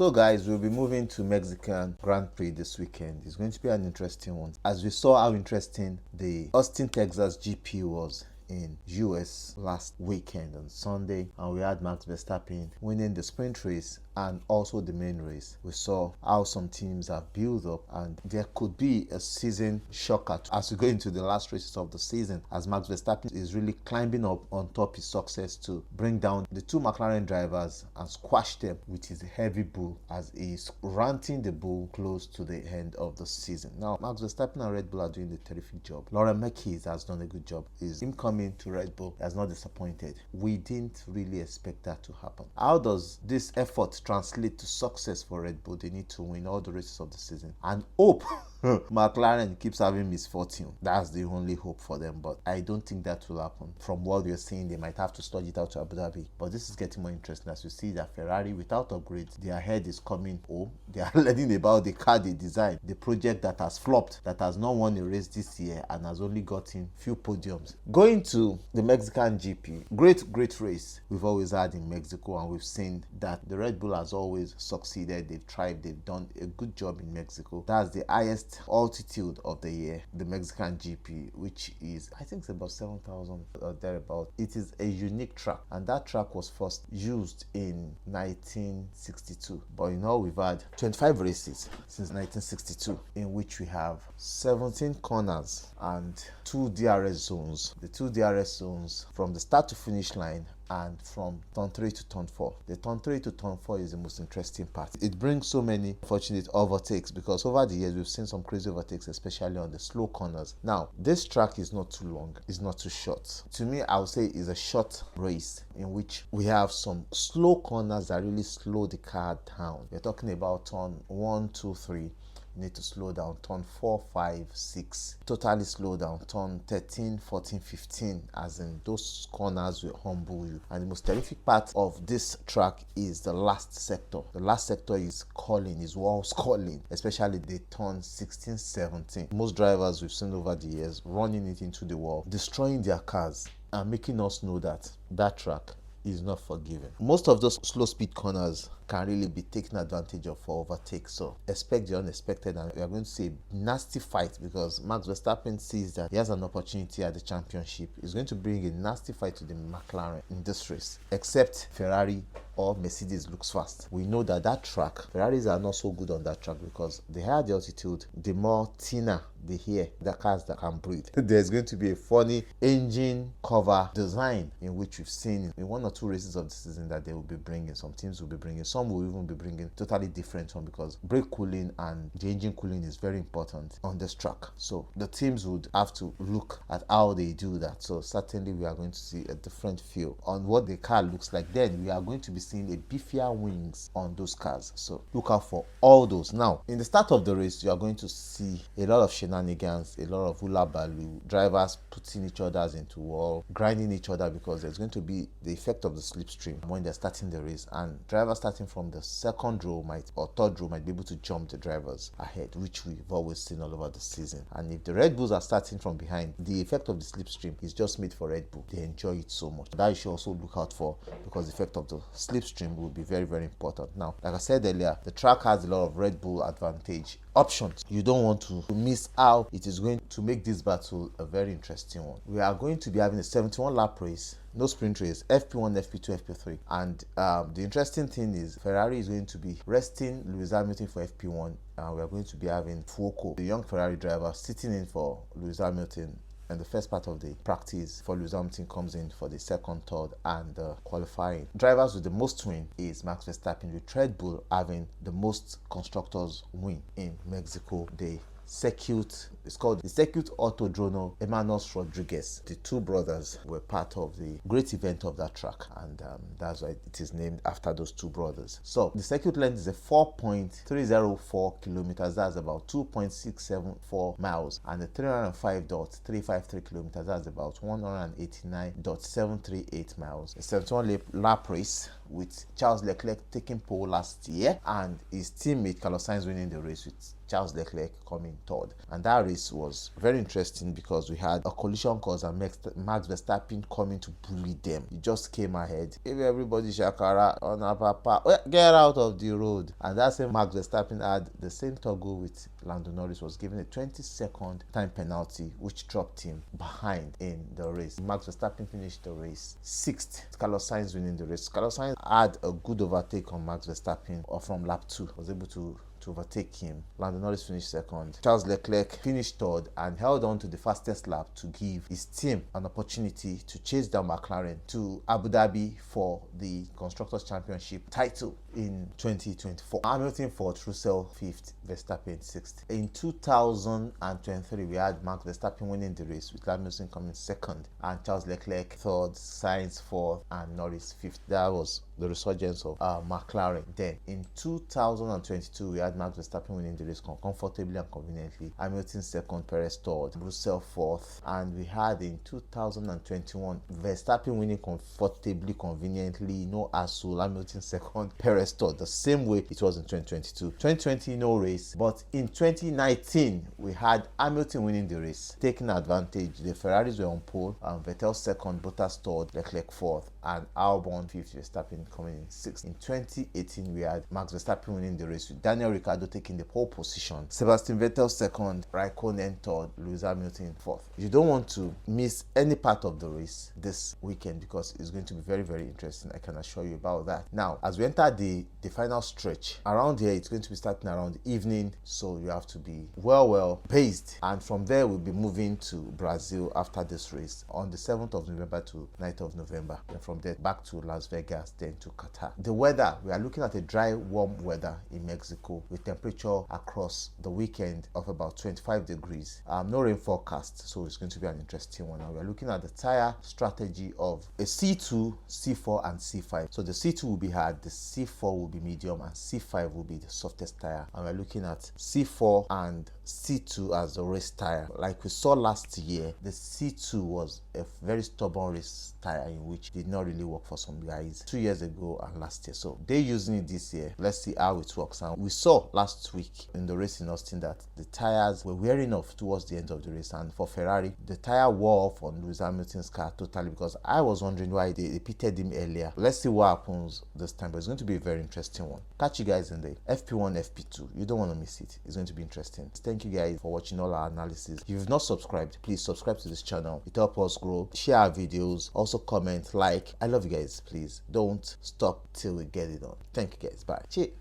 So guys, we'll be moving to Mexican Grand Prix this weekend. It's going to be an interesting one. As we saw how interesting the Austin, Texas GP was in US last weekend on Sunday, and we had Max Verstappen winning the sprint race and also the main race. We saw how some teams have built up, and there could be a season shocker as we go into the last races of the season, as Max Verstappen is really climbing up on top his success to bring down the two McLaren drivers and squash them with his heavy bull as he's ranting the bull close to the end of the season. Now, Max Verstappen and Red Bull are doing a terrific job. Lauren Marquez has done a good job. Him coming to Red Bull has not disappointed. We didn't really expect that to happen. How does this effort translate to success for Red Bull? They need to win all the races of the season and hope McLaren keeps having misfortune. That's the only hope for them, but I don't think that will happen. From what we're seeing, they might have to study it out to Abu Dhabi, but this is getting more interesting as we see that Ferrari, without upgrades, their head is coming home. They are learning about the car they designed, the project that has flopped, that has not won a race this year and has only gotten few podiums. Going to the Mexican GP, great race we've always had in Mexico, and we've seen that the Red Bull has always succeeded. They've tried, they've done a good job in Mexico. That's the highest altitude of the year, the Mexican GP, which is, I think it's about 7,000 or thereabout. It is a unique track, and that track was first used in 1962, but we've had 25 races since 1962, in which we have 17 corners and 2 DRS zones. The 2 DRS zones from the start to finish line and from turn 3 to turn 4. The turn 3 to turn 4 is the most interesting part. It brings so many fortunate overtakes, because over the years we've seen some crazy overtakes, especially on the slow corners. Now, this track is not too long, it's not too short. To me, I would say it's a short race in which we have some slow corners that really slow the car down. We're talking about turn 1, 2, 3. You need to slow down. Turn 4, 5, 6, totally slow down. Turn 13, 14, 15, as in those corners will humble you. And the most terrific part of this track is the last sector. The last sector is calling, is walls calling, especially the turn 16, 17. Most drivers we've seen over the years running it into the wall, destroying their cars, and making us know that that track is not forgiving. Most of those slow speed corners can really be taken advantage of for overtakes, so expect the unexpected, and we are going to see a nasty fight, because Max Verstappen sees that he has an opportunity at the championship. He's going to bring a nasty fight to the McLaren in this race, except Ferrari or Mercedes looks fast. We know that that track, Ferraris are not so good on that track, because the higher the altitude, the more thinner the air, the cars that can breathe. There's going to be a funny engine cover design, in which we've seen in 1 or 2 races of the season that they will be bringing. Some teams will be bringing, some will even be bringing totally different one, because brake cooling and the engine cooling is very important on this track. So the teams would have to look at how they do that. So certainly we are going to see a different feel on what the car looks like. Then we are going to be seeing a beefier wings on those cars, so look out for all those. Now, in the start of the race, you are going to see a lot of shenanigans, a lot of hula baloo, drivers putting each other's into wall, grinding each other, because there's going to be the effect of the slipstream when they're starting the race, and drivers starting from the second row or third row might be able to jump the drivers ahead, which we've always seen all over the season. And if the Red Bulls are starting from behind, the effect of the slipstream is just made for Red Bull. They enjoy it so much. That you should also look out for, because the effect of the slipstream will be very, very important. Now, like I said earlier, the track has a lot of Red Bull advantage options. You don't want to miss out. It is going to make this battle a very interesting one. We are going to be having a 71 lap race, no sprint race, FP1, FP2, FP3. And the interesting thing is Ferrari is going to be resting Lewis Hamilton for FP1, and we are going to be having Fuoco, the young Ferrari driver, sitting in for Lewis Hamilton. And the first part of the practice for Lewis Hamilton comes in for the second, third, and qualifying. Drivers with the most win is Max Verstappen, with Red Bull having the most constructors win in Mexico. The circuit, it's called the Circuit Autodromo Hermanos Rodriguez. The two brothers were part of the great event of that track, and that's why it is named after those two brothers. So the circuit length is a 4.304 kilometers, that's about 2.674 miles, and the 305.353 kilometers, that's about 189.738 miles. A 71 lap race with Charles Leclerc taking pole last year and his teammate Carlos Sainz winning the race with Charles Leclerc coming third. And that race was very interesting because we had a collision cause and Max Verstappen coming to bully them. He just came ahead. If everybody shakara on a papa, get out of the road. And that's when Max Verstappen had the same toggle with Lando Norris, was given a 20-second time penalty, which dropped him behind in the race. Max Verstappen finished the race 6th. Carlos Sainz winning the race. Carlos Sainz had a good overtake on Max Verstappen from lap 2. Was able to overtake him. Lando Norris finished second. Charles Leclerc finished third and held on to the fastest lap to give his team an opportunity to chase down McLaren to Abu Dhabi for the Constructors' Championship title in 2024. Hamilton 4th, Russell 5th, Verstappen 6th. In 2023, we had Max Verstappen winning the race with Hamilton coming 2nd and Charles Leclerc 3rd, Sainz 4th, and Norris 5th. That was the resurgence of McLaren. Then in 2022, we had Max Verstappen winning the race comfortably and conveniently, Hamilton 2nd, Perez 3rd, Russell 4th, and we had in 2021 Verstappen winning comfortably, conveniently, no hassle, Hamilton 2nd, Perez 3rd, the same way it was in 2022. 2020 no race, but in 2019 we had Hamilton winning the race, taking advantage. The Ferraris were on pole, Vettel 2nd, Bottas 3rd, Leclerc 4th, and Albon 5th, Verstappen coming in 6th. In 2018 we had Max Verstappen winning the race with Daniel Ricciardo taking the pole position, Sebastian Vettel 2nd, Raikkonen 3rd, Lewis Hamilton 4th. You don't want to miss any part of the race this weekend because it's going to be very, very interesting. I can assure you about that. Now, as we enter the final stretch, around here it's going to be starting around the evening, so you have to be well paced, and from there we'll be moving to Brazil after this race on the 7th of November to 9th of November, and from there back to Las Vegas, then to Qatar. The weather, we are looking at a dry, warm weather in Mexico with temperature across the weekend of about 25 degrees. No rain forecast, so it's going to be an interesting one. Now we're looking at the tire strategy of a C2, C4, and C5. So the C2 will be hard, the C4 will be medium, and C5 will be the softest tire. And we're looking at C4 and C2 as the race tire. Like we saw last year, the C2 was a very stubborn race tire in which did not really work for some guys 2 years ago and last year. So they're using it this year. Let's see how it works. And we saw last week in the race in Austin that the tires were wearing off towards the end of the race, and for Ferrari the tire wore off on Lewis Hamilton's car totally, because I was wondering why they pitted him earlier. Let's see what happens this time, but it's going to be a very interesting one. Catch you guys in the FP1, FP2. You don't want to miss it. It's going to be interesting. Thank you guys for watching all our analysis. If you've not subscribed, please subscribe to this channel. It helps us grow. Share our videos, also comment, like. I love you guys. Please don't stop till we get it on. Thank you guys. Bye. Cheers.